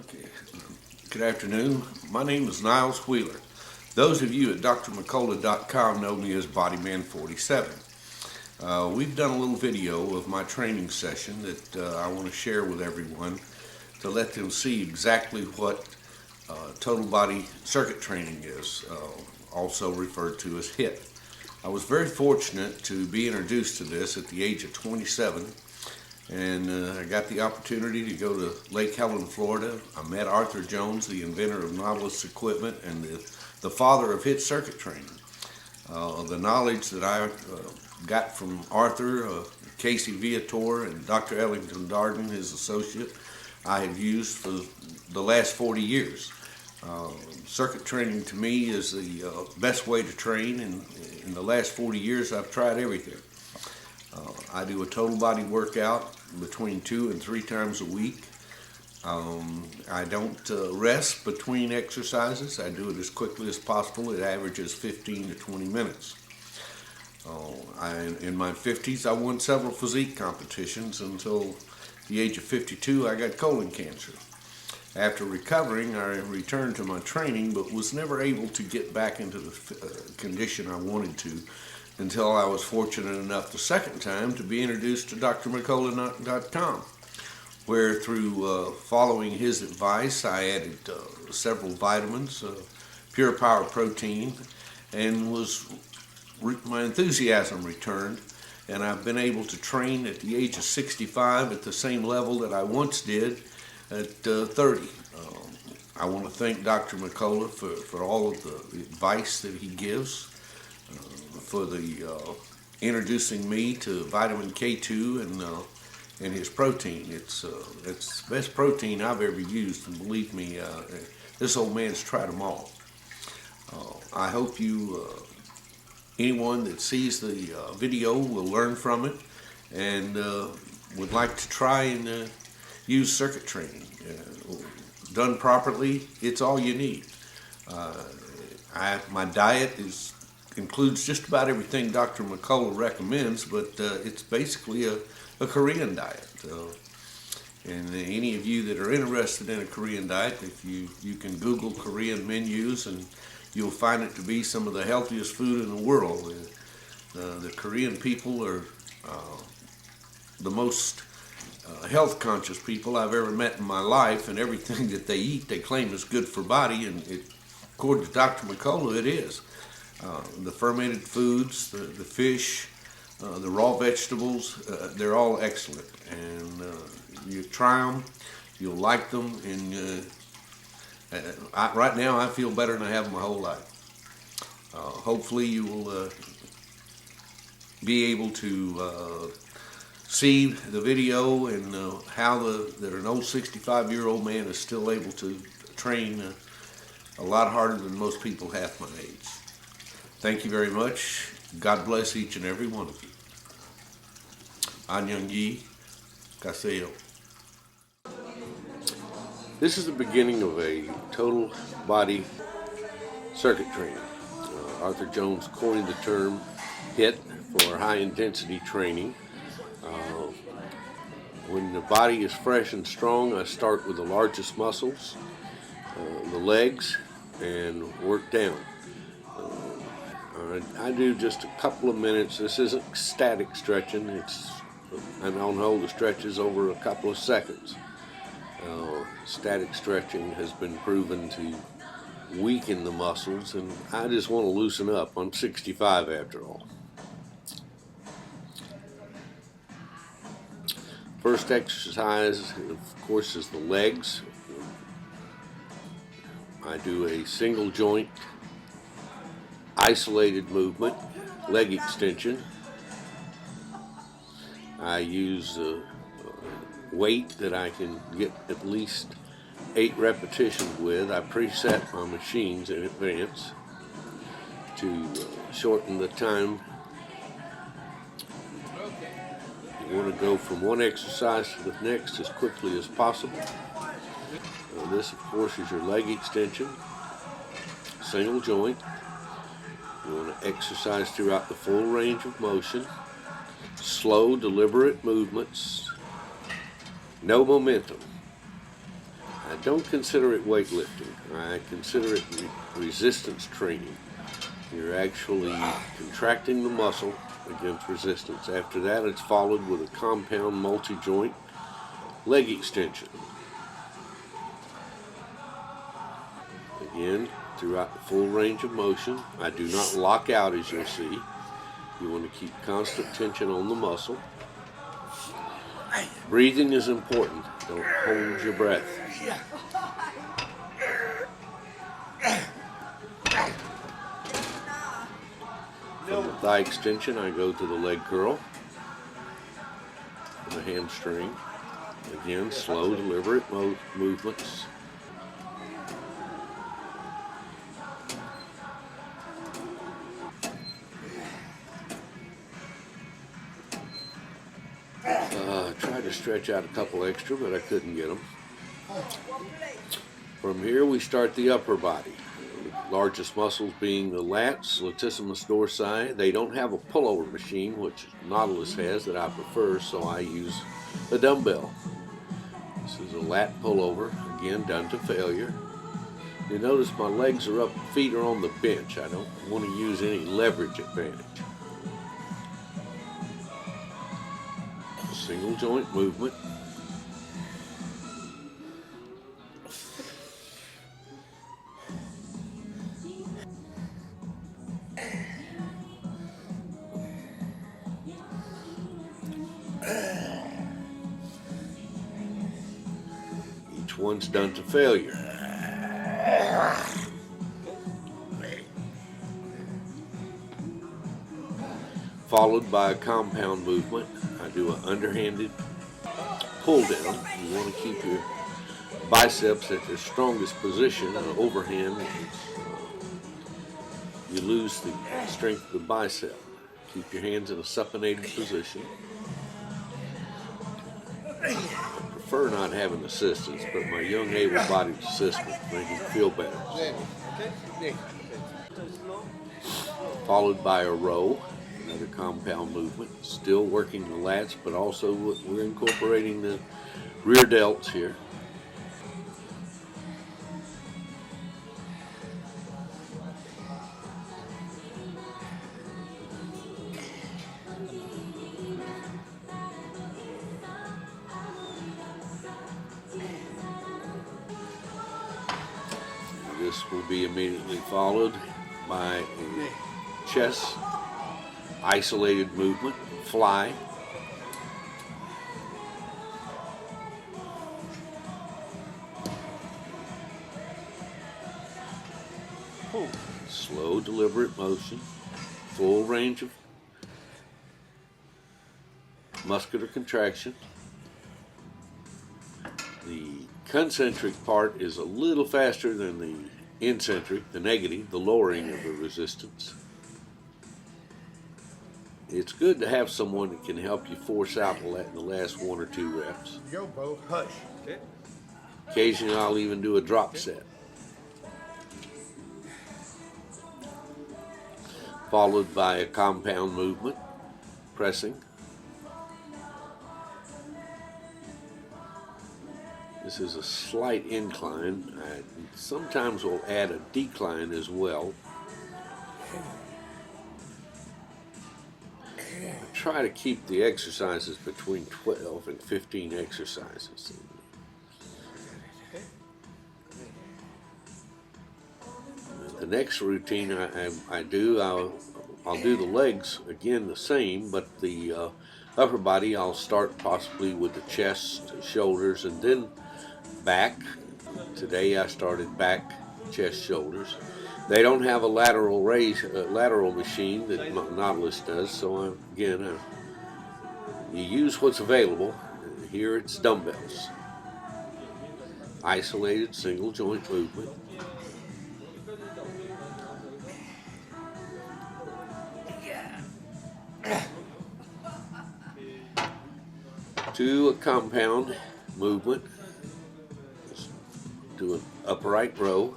Okay. Good afternoon. My name is Niles Wheeler. Those of you at drmccullough.com know me as Bodyman47. We've done a little video of my training session that I want to share with everyone to let them see exactly what total body circuit training is, also referred to as HIIT. I was very fortunate to be introduced to this at the age of 27. And I got the opportunity to go to Lake Helen, Florida. I met Arthur Jones, the inventor of Nautilus equipment and the father of HIIT circuit training. The knowledge that I got from Arthur, Casey Viator, and Dr. Ellington Darden, his associate, I have used for the last 40 years. Circuit training to me is the best way to train, and in the last 40 years I've tried everything. I do a total body workout between 2 and 3 times a week. I don't rest between exercises. I do it as quickly as possible. It averages 15 to 20 minutes. In my 50s, I won several physique competitions until the age of 52. I got colon cancer. After recovering, I returned to my training, but was never able to get back into the condition I wanted to until I was fortunate enough the second time to be introduced to drmccullough.com, where through following his advice, I added several vitamins, pure power protein, and my enthusiasm returned, and I've been able to train at the age of 65 at the same level that I once did at 30. I want to thank Dr. McCullough for all of the advice that he gives, for the introducing me to vitamin K2 and his protein. It's the best protein I've ever used, and believe me, this old man's tried them all. I hope anyone that sees the video will learn from it and would like to try and use circuit training. Done properly, it's all you need. My diet includes just about everything Dr. McCullough recommends, but it's basically a Korean diet. And any of you that are interested in a Korean diet, if you can Google Korean menus, and you'll find it to be some of the healthiest food in the world. The Korean people are the most health conscious people I've ever met in my life, and everything that they eat they claim is good for body, and according to Dr. McCullough, it is. The fermented foods, the fish, the raw vegetables, they're all excellent. And you try them, you'll like them, and right now I feel better than I have my whole life. Hopefully you will be able to see the video and how that an old 65-year-old man is still able to train a lot harder than most people half my age. Thank you very much. God bless each and every one of you. Anyang Yi, Kaseo. This is the beginning of a total body circuit training. Arthur Jones coined the term HIIT for high intensity training. When the body is fresh and strong, I start with the largest muscles, the legs, and work down. I do just a couple of minutes. This isn't static stretching. I don't hold the stretches over a couple of seconds. Static stretching has been proven to weaken the muscles, and I just want to loosen up. I'm 65 after all. First exercise, of course, is the legs. I do a single joint isolated movement, leg extension. I use weight that I can get at least 8 repetitions with. I preset my machines in advance to shorten the time. You want to go from one exercise to the next as quickly as possible. This, of course, is your leg extension, single joint. You want to exercise throughout the full range of motion, slow, deliberate movements, no momentum. I don't consider it weightlifting. I consider it resistance training. You're actually contracting the muscle against resistance. After that, it's followed with a compound multi-joint leg extension. Again, throughout the full range of motion. I do not lock out, as you'll see. You want to keep constant tension on the muscle. Breathing is important. Don't hold your breath. From the thigh extension, I go to the leg curl and the hamstring. Again, slow, deliberate movements. I tried to stretch out a couple extra, but I couldn't get them. From here, we start the upper body. The largest muscles being the lats, latissimus dorsi. They don't have a pullover machine, which Nautilus has, that I prefer, so I use a dumbbell. This is a lat pullover, again done to failure. You notice my legs are up, feet are on the bench. I don't want to use any leverage advantage. Single joint movement. Each one's done to failure. Followed by a compound movement. I do an underhanded pull down. You want to keep your biceps at their strongest position. Overhand, you lose the strength of the bicep. Keep your hands in a supinated position. I prefer not having assistance, but my young able-bodied assistant makes me feel better. Followed by a row. Another compound movement, still working the lats, but also we're incorporating the rear delts here. This will be immediately followed by a chest isolated movement, fly. Slow, deliberate motion, full range of muscular contraction. The concentric part is a little faster than the eccentric, the negative, the lowering of the resistance. It's good to have someone that can help you force out in the last 1 or 2 reps. Yo, Bo, hush. Okay. Occasionally, I'll even do a drop set. Followed by a compound movement, pressing. This is a slight incline. I sometimes will add a decline as well. Try to keep the exercises between 12 and 15 exercises. The next routine I'll do the legs again the same, but the upper body I'll start possibly with the chest, shoulders, and then back. Today I started back, chest, shoulders. They don't have a lateral machine that Nautilus does, so you use what's available. Here it's dumbbells. Isolated single joint movement. To a compound movement. Just do an upright row.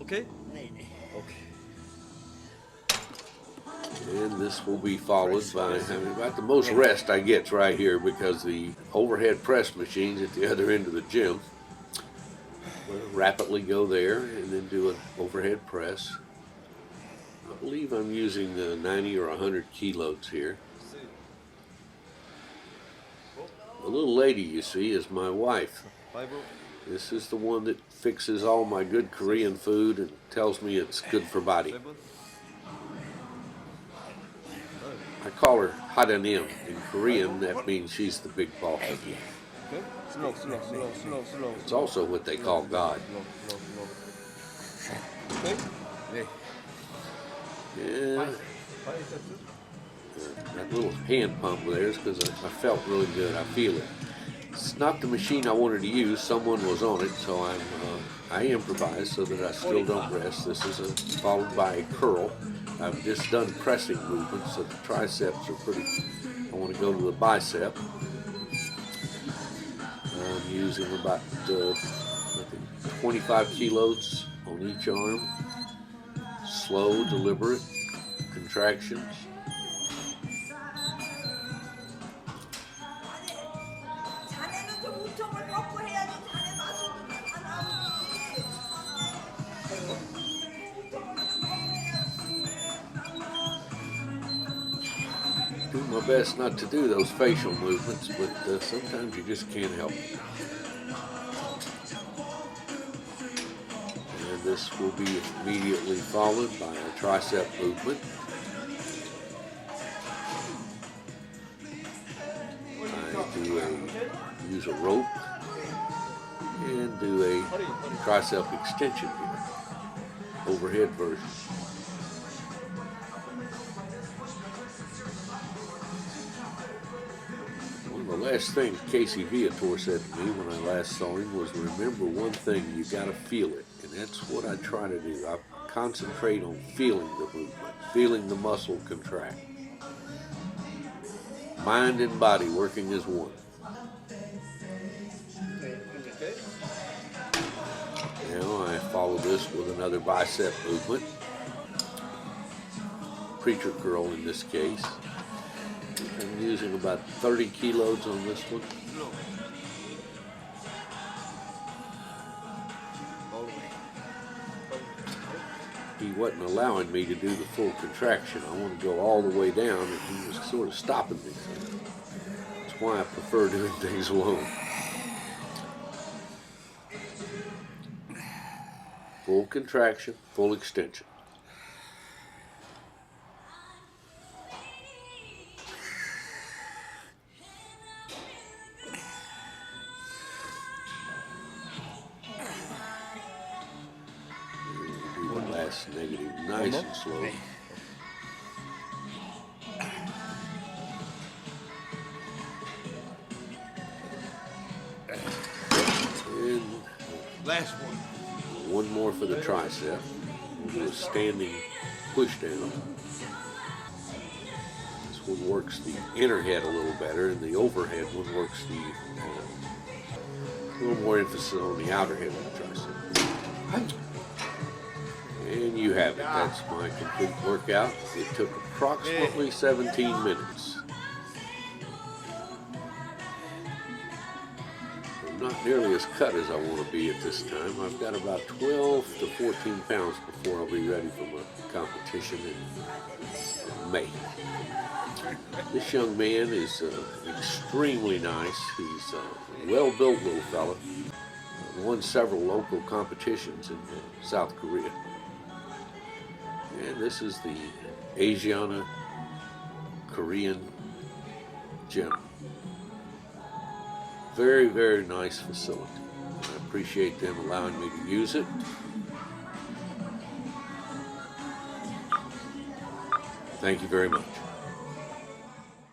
Okay? And this will be followed by, about the most rest I get right here, because the overhead press machines at the other end of the gym rapidly go there and then do an overhead press. I believe I'm using 90 or 100 kilos here. The little lady you see is my wife. This is the one that fixes all my good Korean food and tells me it's good for body. I call her Hadanim. In Korean, that means she's the big boss. It's also what they call God. Yeah. That little hand pump there is because I felt really good. I feel it. It's not the machine I wanted to use. Someone was on it, so I improvised so that I still don't rest. This is followed by a curl. I've just done pressing movements, so the triceps are pretty. I want to go to the bicep. I'm using about I think 25 kilos on each arm. Slow, deliberate contractions. Do my best not to do those facial movements, but sometimes you just can't help it. And this will be immediately followed by a tricep movement. I use a rope and do a tricep extension here, overhead version. The last thing Casey Viator said to me when I last saw him was, remember one thing, you got to feel it. And that's what I try to do. I concentrate on feeling the movement, feeling the muscle contract. Mind and body working as one. Now I follow this with another bicep movement. Preacher curl in this case. I'm using about 30 kilos on this one. He wasn't allowing me to do the full contraction. I want to go all the way down, and he was sort of stopping me. That's why I prefer doing things alone. Full contraction, full extension. Negative, nice and slow. And last one. One more for the tricep. We'll do a standing push down. This one works the inner head a little better, and the overhead one works a little more emphasis on the outer head of the tricep. And you have it. That's my complete workout. It took approximately 17 minutes. I'm not nearly as cut as I want to be at this time. I've got about 12 to 14 pounds before I'll be ready for my competition in May. This young man is extremely nice. He's a well-built little fella. Won several local competitions in South Korea. And this is the Asiana Korean gym. Very, very nice facility. I appreciate them allowing me to use it. Thank you very much.